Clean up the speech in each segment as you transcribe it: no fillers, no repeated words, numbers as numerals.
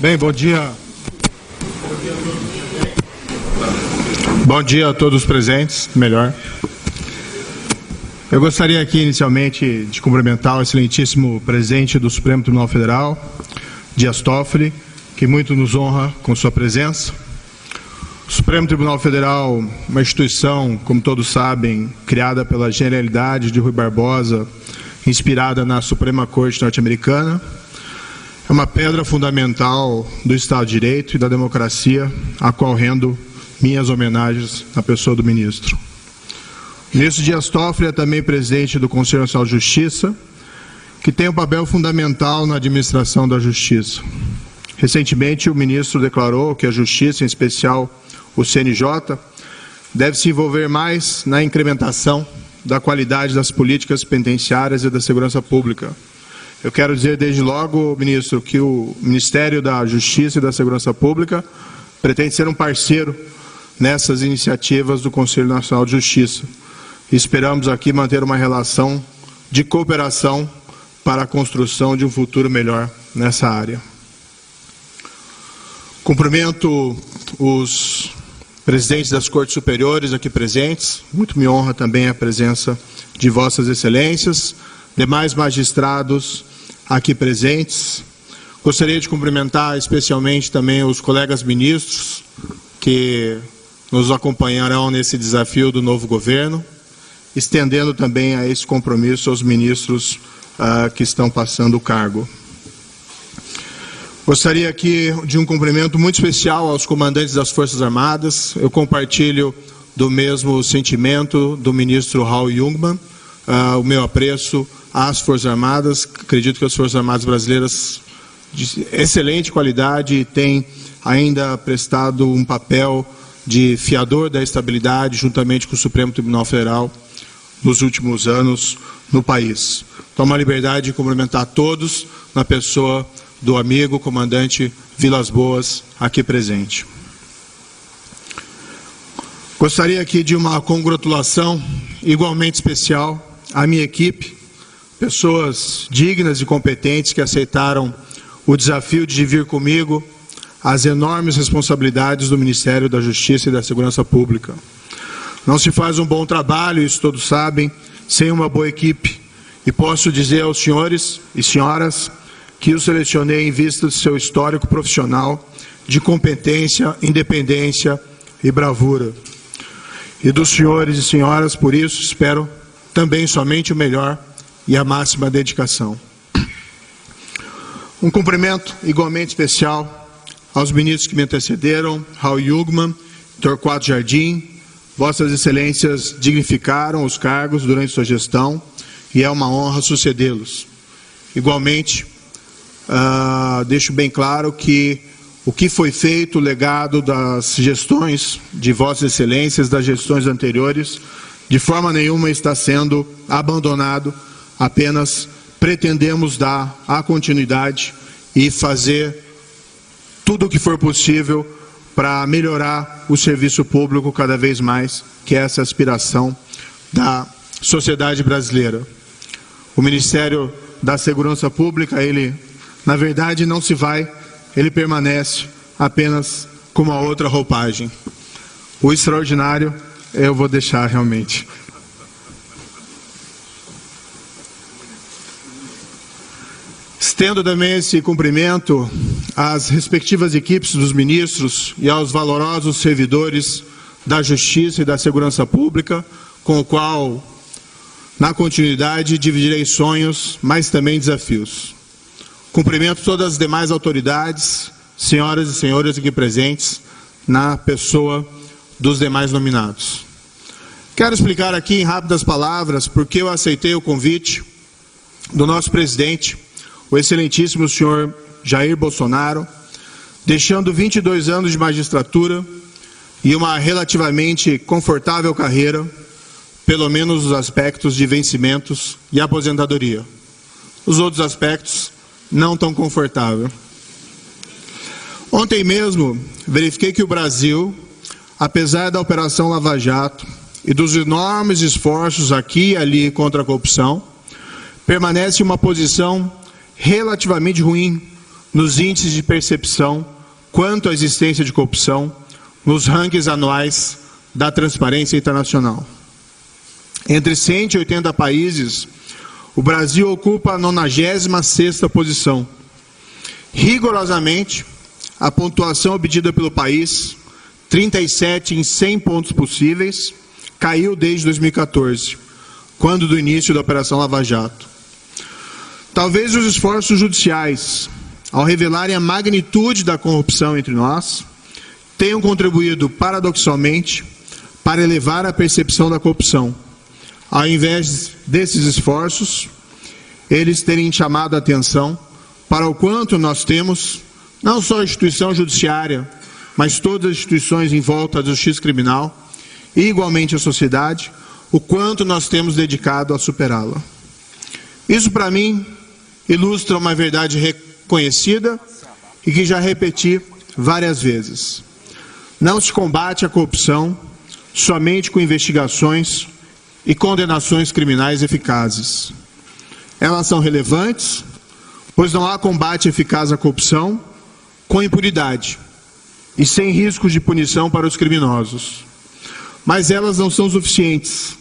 Bem, bom dia. Bom dia a todos os presentes, melhor. Eu gostaria aqui, inicialmente, de cumprimentar o excelentíssimo presidente do Supremo Tribunal Federal, Dias Toffoli, que muito nos honra com sua presença. O Supremo Tribunal Federal, uma instituição, como todos sabem, criada pela genialidade de Rui Barbosa, inspirada na Suprema Corte norte-americana, é uma pedra fundamental do Estado de Direito e da democracia, a qual rendo minhas homenagens na pessoa do ministro. O ministro Dias Toffoli é também presidente do Conselho Nacional de Justiça, que tem um papel fundamental na administração da justiça. Recentemente, o ministro declarou que a justiça, em especial o CNJ, deve se envolver mais na incrementação da qualidade das políticas penitenciárias e da segurança pública. Eu quero dizer desde logo, ministro, que o Ministério da Justiça e da Segurança Pública pretende ser um parceiro nessas iniciativas do Conselho Nacional de Justiça. Esperamos aqui manter uma relação de cooperação para a construção de um futuro melhor nessa área. Cumprimento os presidentes das Cortes Superiores aqui presentes. Muito me honra também a presença de Vossas Excelências, demais magistrados aqui presentes. Gostaria de cumprimentar especialmente também os colegas ministros que nos acompanharão nesse desafio do novo governo, estendendo também a esse compromisso aos ministros que estão passando o cargo. Gostaria aqui de um cumprimento muito especial aos comandantes das Forças Armadas. Eu compartilho do mesmo sentimento do ministro Raul Jungmann, o meu apreço às Forças Armadas. Acredito que as Forças Armadas brasileiras de excelente qualidade têm ainda prestado um papel de fiador da estabilidade, juntamente com o Supremo Tribunal Federal, nos últimos anos no país. Tomo a liberdade de cumprimentar todos na pessoa do amigo comandante Vilas Boas, aqui presente. Gostaria aqui de uma congratulação igualmente especial à minha equipe, pessoas dignas e competentes que aceitaram o desafio de vir comigo às enormes responsabilidades do Ministério da Justiça e da Segurança Pública. Não se faz um bom trabalho, isso todos sabem, sem uma boa equipe. E posso dizer aos senhores e senhoras que o selecionei em vista do seu histórico profissional de competência, independência e bravura. E dos senhores e senhoras, por isso, espero também somente o melhor e a máxima dedicação. Um cumprimento igualmente especial aos ministros que me antecederam, Raul Jungmann, Torquato Jardim. Vossas Excelências dignificaram os cargos durante sua gestão e é uma honra sucedê-los. Igualmente, deixo bem claro que o que foi feito, o legado das gestões de Vossas Excelências, das gestões anteriores, de forma nenhuma está sendo abandonado, apenas pretendemos dar a continuidade e fazer tudo o que for possível para melhorar o serviço público cada vez mais, que é essa aspiração da sociedade brasileira. O Ministério da Segurança Pública, ele, na verdade, não se vai, ele permanece apenas com uma outra roupagem. O extraordinário eu vou deixar realmente. Estendo também esse cumprimento às respectivas equipes dos ministros e aos valorosos servidores da Justiça e da Segurança Pública, com o qual, na continuidade, dividirei sonhos, mas também desafios. Cumprimento todas as demais autoridades, senhoras e senhores aqui presentes, na pessoa dos demais nominados. Quero explicar aqui em rápidas palavras porque eu aceitei o convite do nosso presidente, o excelentíssimo senhor Jair Bolsonaro, deixando 22 anos de magistratura e uma relativamente confortável carreira, pelo menos nos aspectos de vencimentos e aposentadoria. Os outros aspectos, não tão confortável. Ontem mesmo, verifiquei que o Brasil, apesar da Operação Lava Jato e dos enormes esforços aqui e ali contra a corrupção, permanece em uma posição relativamente ruim nos índices de percepção quanto à existência de corrupção nos rankings anuais da Transparência Internacional. Entre 180 países, o Brasil ocupa a 96ª posição. Rigorosamente, a pontuação obtida pelo país, 37 em 100 pontos possíveis, caiu desde 2014, quando do início da Operação Lava Jato. Talvez os esforços judiciais, ao revelarem a magnitude da corrupção entre nós, tenham contribuído, paradoxalmente, para elevar a percepção da corrupção. Ao invés desses esforços, eles terem chamado a atenção para o quanto nós temos, não só a instituição judiciária, mas todas as instituições em volta da justiça criminal, e igualmente a sociedade, o quanto nós temos dedicado a superá-la. Isso, para mim, ilustra uma verdade reconhecida e que já repeti várias vezes. Não se combate a corrupção somente com investigações e condenações criminais eficazes. Elas são relevantes, pois não há combate eficaz à corrupção com impunidade e sem riscos de punição para os criminosos. Mas elas não são suficientes.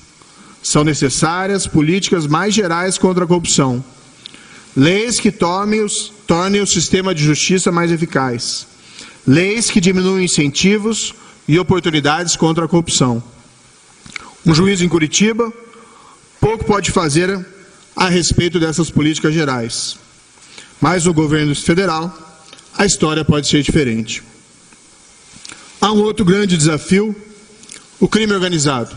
São necessárias políticas mais gerais contra a corrupção. Leis que tornem o sistema de justiça mais eficaz. Leis que diminuem incentivos e oportunidades contra a corrupção. Um juiz em Curitiba pouco pode fazer a respeito dessas políticas gerais. Mas no governo federal, a história pode ser diferente. Há um outro grande desafio, o crime organizado.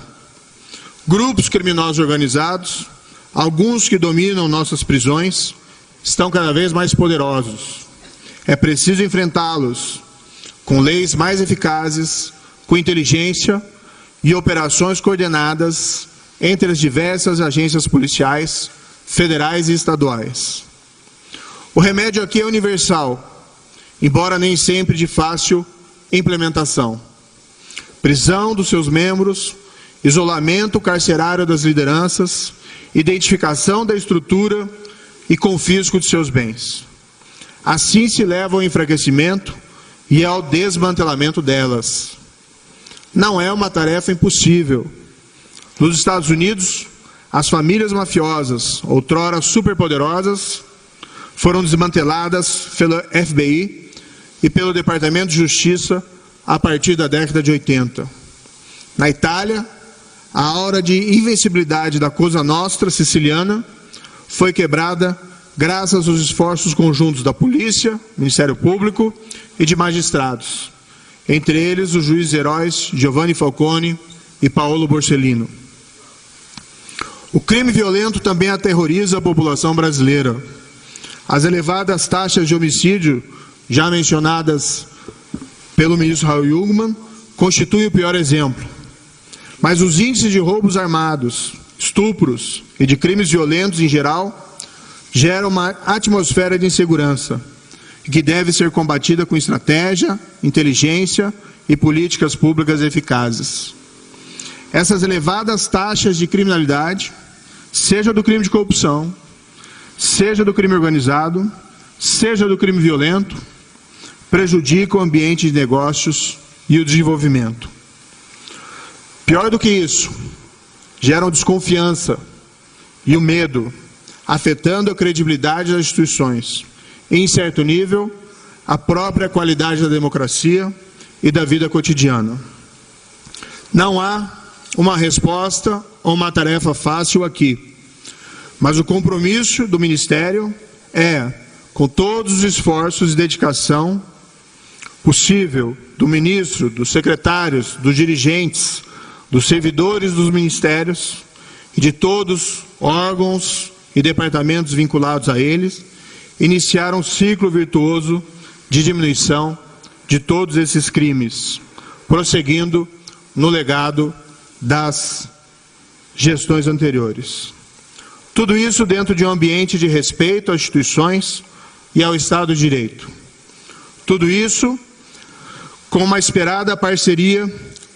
Grupos criminosos organizados, alguns que dominam nossas prisões, estão cada vez mais poderosos. É preciso enfrentá-los com leis mais eficazes, com inteligência e operações coordenadas entre as diversas agências policiais, federais e estaduais. O remédio aqui é universal, embora nem sempre de fácil implementação. Prisão dos seus membros, isolamento carcerário das lideranças, identificação da estrutura e confisco de seus bens. Assim se leva ao enfraquecimento e ao desmantelamento delas. Não é uma tarefa impossível. Nos Estados Unidos, as famílias mafiosas, outrora superpoderosas, foram desmanteladas pelo FBI e pelo Departamento de Justiça a partir da década de 80. Na Itália, a aura de invencibilidade da Cosa Nostra siciliana foi quebrada graças aos esforços conjuntos da polícia, Ministério Público e de magistrados, entre eles os juízes heróis Giovanni Falcone e Paolo Borsellino. O crime violento também aterroriza a população brasileira. As elevadas taxas de homicídio, já mencionadas pelo ministro Raul Jungmann, constituem o pior exemplo. Mas os índices de roubos armados, estupros e de crimes violentos em geral geram uma atmosfera de insegurança que deve ser combatida com estratégia, inteligência e políticas públicas eficazes. Essas elevadas taxas de criminalidade, seja do crime de corrupção, seja do crime organizado, seja do crime violento, prejudicam o ambiente de negócios e o desenvolvimento. Pior do que isso, geram desconfiança e o medo, afetando a credibilidade das instituições e, em certo nível, a própria qualidade da democracia e da vida cotidiana. Não há uma resposta ou uma tarefa fácil aqui, mas o compromisso do Ministério é, com todos os esforços e dedicação possível do ministro, dos secretários, dos dirigentes, dos servidores dos ministérios e de todos órgãos e departamentos vinculados a eles, iniciar um ciclo virtuoso de diminuição de todos esses crimes, prosseguindo no legado das gestões anteriores. Tudo isso dentro de um ambiente de respeito às instituições e ao Estado de Direito. Tudo isso com uma esperada parceria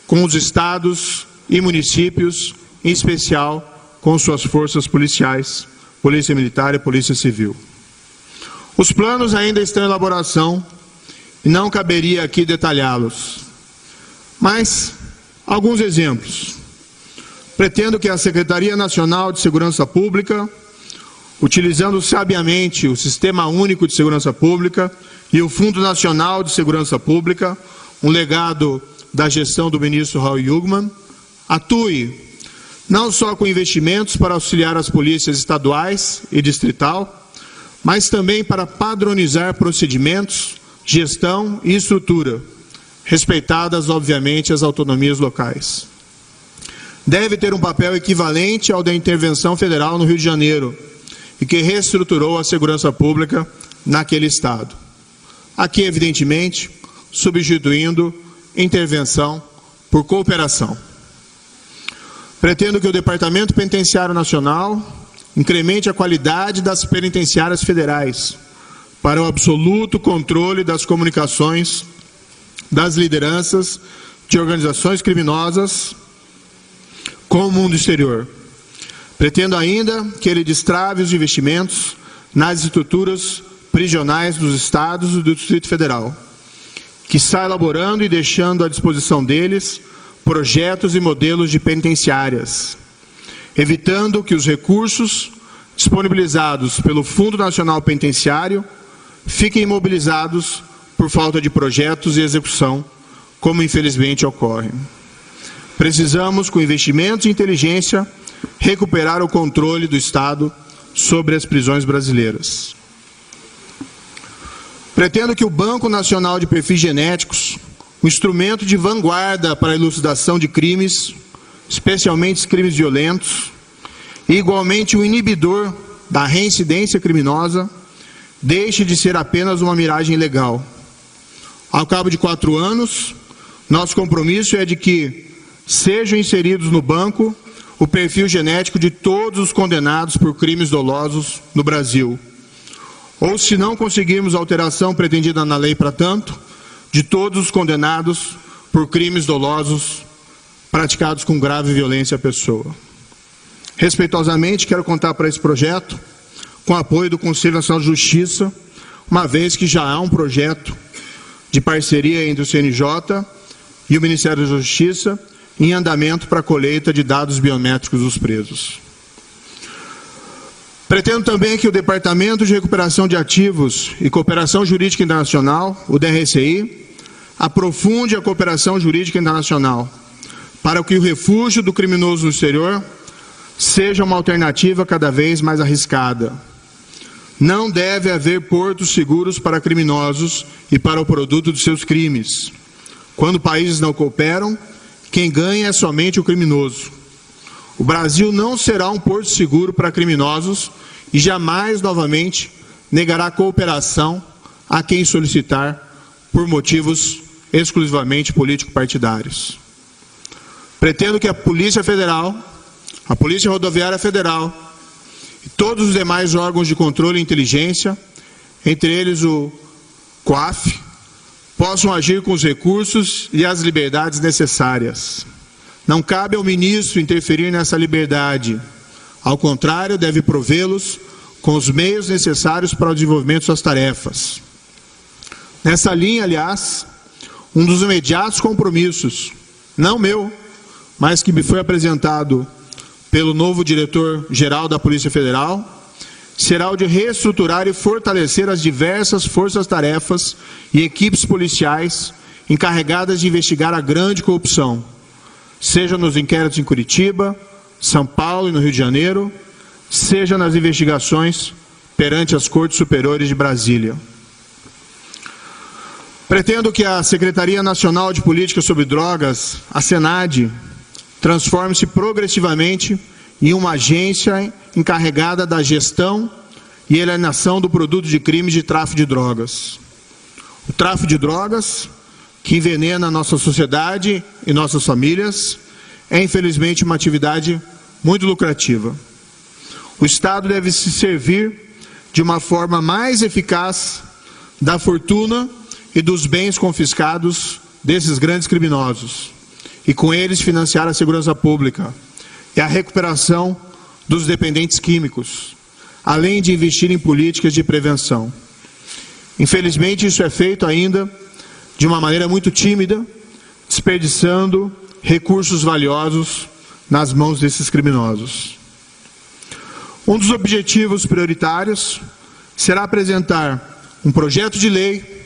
com os estados e municípios, em especial com suas forças policiais, Polícia Militar e Polícia Civil. Os planos ainda estão em elaboração e não caberia aqui detalhá-los. Mas, alguns exemplos. Pretendo que a Secretaria Nacional de Segurança Pública, utilizando sabiamente o Sistema Único de Segurança Pública e o Fundo Nacional de Segurança Pública, um legado da gestão do ministro Raul Jungmann, atue não só com investimentos para auxiliar as polícias estaduais e distrital, mas também para padronizar procedimentos, gestão e estrutura, respeitadas, obviamente, as autonomias locais. Deve ter um papel equivalente ao da intervenção federal no Rio de Janeiro, e que reestruturou a segurança pública naquele estado. Aqui, evidentemente, substituindo intervenção por cooperação. Pretendo que o Departamento Penitenciário Nacional incremente a qualidade das penitenciárias federais para o absoluto controle das comunicações das lideranças de organizações criminosas com o mundo exterior. Pretendo ainda que ele destrave os investimentos nas estruturas prisionais dos estados e do Distrito Federal, que está elaborando e deixando à disposição deles projetos e modelos de penitenciárias, evitando que os recursos disponibilizados pelo Fundo Nacional Penitenciário fiquem imobilizados por falta de projetos e execução, como infelizmente ocorre. Precisamos, com investimentos e inteligência, recuperar o controle do Estado sobre as prisões brasileiras. Pretendo que o Banco Nacional de Perfis Genéticos, um instrumento de vanguarda para a elucidação de crimes, especialmente crimes violentos, e igualmente um inibidor da reincidência criminosa, deixe de ser apenas uma miragem legal. Ao cabo de 4 anos, nosso compromisso é de que sejam inseridos no banco o perfil genético de todos os condenados por crimes dolosos no Brasil. Ou, se não conseguirmos a alteração pretendida na lei para tanto, de todos os condenados por crimes dolosos praticados com grave violência à pessoa. Respeitosamente, quero contar para esse projeto com o apoio do Conselho Nacional de Justiça, uma vez que já há um projeto de parceria entre o CNJ e o Ministério da Justiça em andamento para a colheita de dados biométricos dos presos. Pretendo também que o Departamento de Recuperação de Ativos e Cooperação Jurídica Internacional, o DRCI, aprofunde a cooperação jurídica internacional para que o refúgio do criminoso no exterior seja uma alternativa cada vez mais arriscada. Não deve haver portos seguros para criminosos e para o produto dos seus crimes. Quando países não cooperam, quem ganha é somente o criminoso. O Brasil não será um porto seguro para criminosos e jamais, novamente, negará cooperação a quem solicitar por motivos exclusivamente político-partidários. Pretendo que a Polícia Federal, a Polícia Rodoviária Federal e todos os demais órgãos de controle e inteligência, entre eles o COAF, possam agir com os recursos e as liberdades necessárias. Não cabe ao ministro interferir nessa liberdade. Ao contrário, deve provê-los com os meios necessários para o desenvolvimento de suas tarefas. Nessa linha, aliás, um dos imediatos compromissos, não meu, mas que me foi apresentado pelo novo diretor-geral da Polícia Federal, será o de reestruturar e fortalecer as diversas forças-tarefas e equipes policiais encarregadas de investigar a grande corrupção, seja nos inquéritos em Curitiba, São Paulo e no Rio de Janeiro, seja nas investigações perante as Cortes Superiores de Brasília. Pretendo que a Secretaria Nacional de Política sobre Drogas, a SENAD, transforme-se progressivamente em uma agência encarregada da gestão e alienação do produto de crimes de tráfico de drogas. O tráfico de drogas, que envenena a nossa sociedade e nossas famílias, é infelizmente uma atividade muito lucrativa. O Estado deve se servir de uma forma mais eficaz da fortuna e dos bens confiscados desses grandes criminosos, e com eles financiar a segurança pública e a recuperação dos dependentes químicos, além de investir em políticas de prevenção. Infelizmente, isso é feito ainda de uma maneira muito tímida, desperdiçando recursos valiosos nas mãos desses criminosos. Um dos objetivos prioritários será apresentar um projeto de lei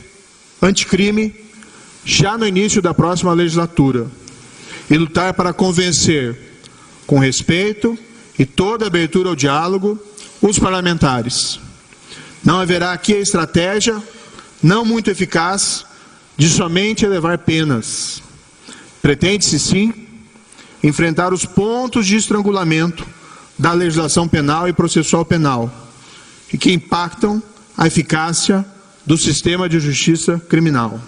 anticrime já no início da próxima legislatura e lutar para convencer, com respeito e toda abertura ao diálogo, os parlamentares. Não haverá aqui a estratégia, não muito eficaz, de somente elevar penas. Pretende-se, sim, enfrentar os pontos de estrangulamento da legislação penal e processual penal, e que impactam a eficácia do sistema de justiça criminal.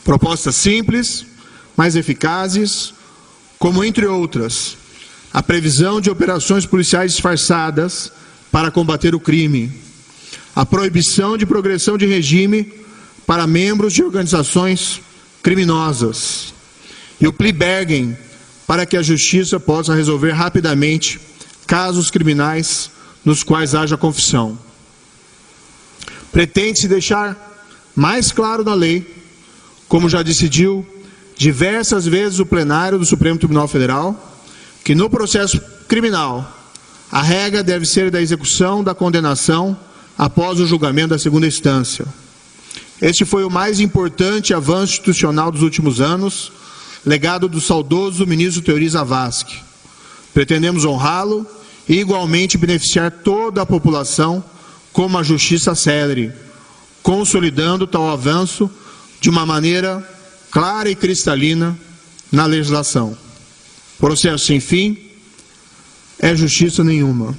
Propostas simples, mas eficazes, como, entre outras, a previsão de operações policiais disfarçadas para combater o crime, a proibição de progressão de regime para membros de organizações criminosas e o plea bargain para que a justiça possa resolver rapidamente casos criminais nos quais haja confissão. Pretende-se deixar mais claro na lei, como já decidiu diversas vezes o plenário do Supremo Tribunal Federal, que no processo criminal a regra deve ser da execução da condenação após o julgamento da segunda instância. Este foi o mais importante avanço institucional dos últimos anos, legado do saudoso ministro Teori Zavascki. Pretendemos honrá-lo e igualmente beneficiar toda a população com uma justiça célere, consolidando tal avanço de uma maneira clara e cristalina na legislação. Processo sem fim é justiça nenhuma.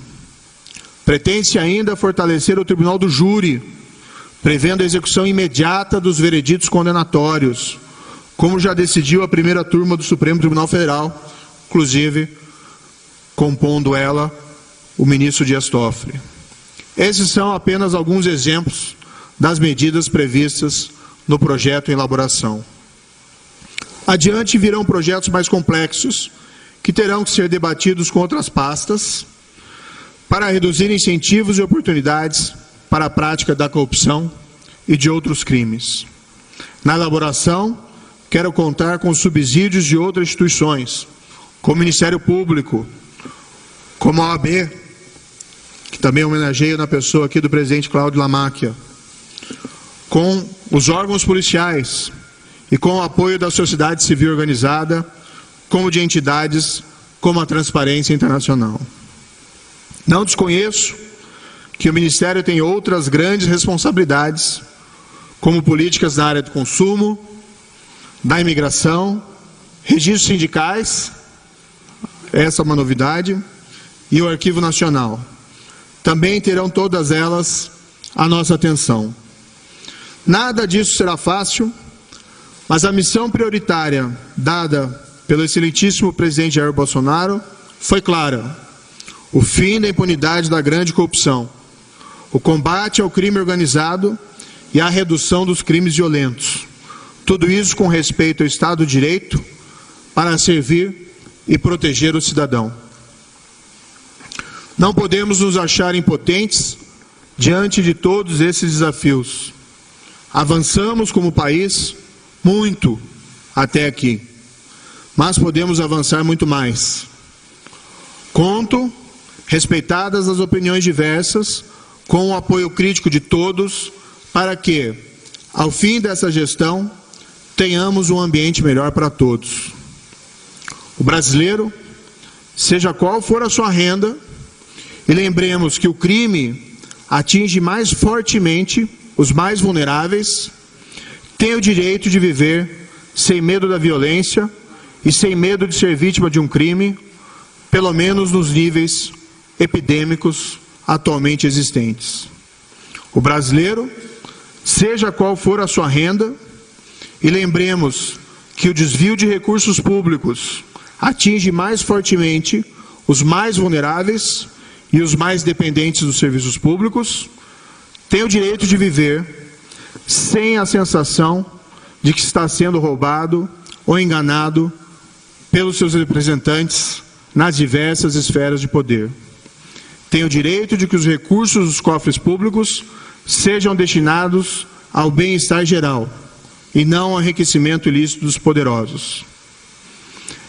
Pretende-se ainda fortalecer o Tribunal do Júri, prevendo a execução imediata dos vereditos condenatórios, como já decidiu a primeira turma do Supremo Tribunal Federal, inclusive compondo ela o ministro Dias Toffoli. Esses são apenas alguns exemplos das medidas previstas no projeto em elaboração. Adiante virão projetos mais complexos, que terão que ser debatidos com outras pastas, para reduzir incentivos e oportunidades para a prática da corrupção e de outros crimes. Na elaboração, quero contar com os subsídios de outras instituições, como o Ministério Público, como a OAB, que também homenageia na pessoa aqui do presidente Cláudio Lamáquia, com os órgãos policiais e com o apoio da sociedade civil organizada, como de entidades como a Transparência Internacional. Não desconheço que o Ministério tem outras grandes responsabilidades, como políticas na área do consumo, da imigração, registros sindicais, essa é uma novidade, e o Arquivo Nacional. Também terão todas elas a nossa atenção. Nada disso será fácil, mas a missão prioritária dada pelo excelentíssimo presidente Jair Bolsonaro foi clara: o fim da impunidade da grande corrupção, o combate ao crime organizado e a redução dos crimes violentos. Tudo isso com respeito ao Estado de Direito, para servir e proteger o cidadão. Não podemos nos achar impotentes diante de todos esses desafios. Avançamos como país muito até aqui, mas podemos avançar muito mais. Conto, respeitadas as opiniões diversas, com o apoio crítico de todos, para que, ao fim dessa gestão, tenhamos um ambiente melhor para todos. O brasileiro, seja qual for a sua renda, e lembremos que o crime atinge mais fortemente os mais vulneráveis, tem o direito de viver sem medo da violência e sem medo de ser vítima de um crime, pelo menos nos níveis epidêmicos atualmente existentes. O brasileiro, seja qual for a sua renda, e lembremos que o desvio de recursos públicos atinge mais fortemente os mais vulneráveis e os mais dependentes dos serviços públicos, tem o direito de viver sem a sensação de que está sendo roubado ou enganado pelos seus representantes nas diversas esferas de poder. Tem o direito de que os recursos dos cofres públicos sejam destinados ao bem-estar geral e não ao enriquecimento ilícito dos poderosos.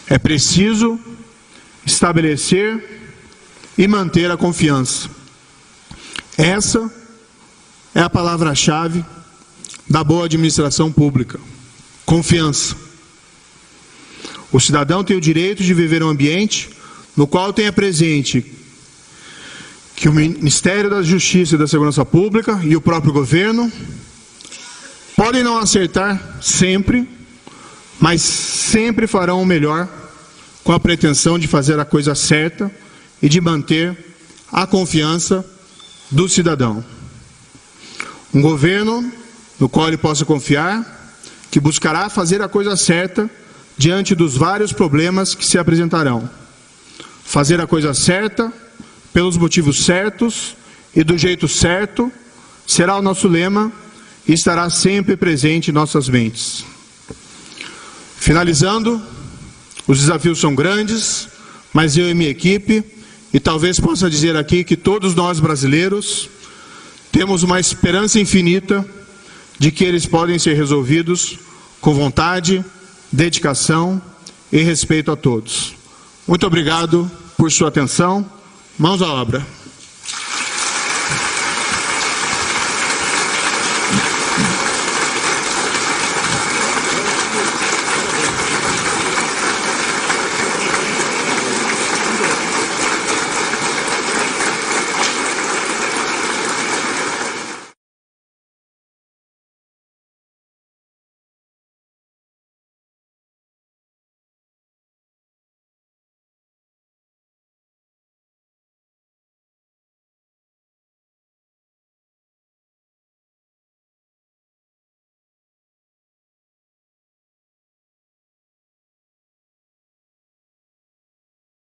É preciso estabelecer e manter a confiança. Essa é a palavra-chave da boa administração pública. Confiança. O cidadão tem o direito de viver um ambiente no qual tenha presente que o Ministério da Justiça e da Segurança Pública e o próprio governo podem não acertar sempre, mas sempre farão o melhor com a pretensão de fazer a coisa certa e de manter a confiança do cidadão. Um governo no qual ele possa confiar, que buscará fazer a coisa certa diante dos vários problemas que se apresentarão. Fazer a coisa certa, pelos motivos certos e do jeito certo, será o nosso lema e estará sempre presente em nossas mentes. Finalizando, os desafios são grandes, mas eu e minha equipe, e talvez possa dizer aqui que todos nós brasileiros, temos uma esperança infinita de que eles podem ser resolvidos com vontade, dedicação e respeito a todos. Muito obrigado por sua atenção. Mãos à obra.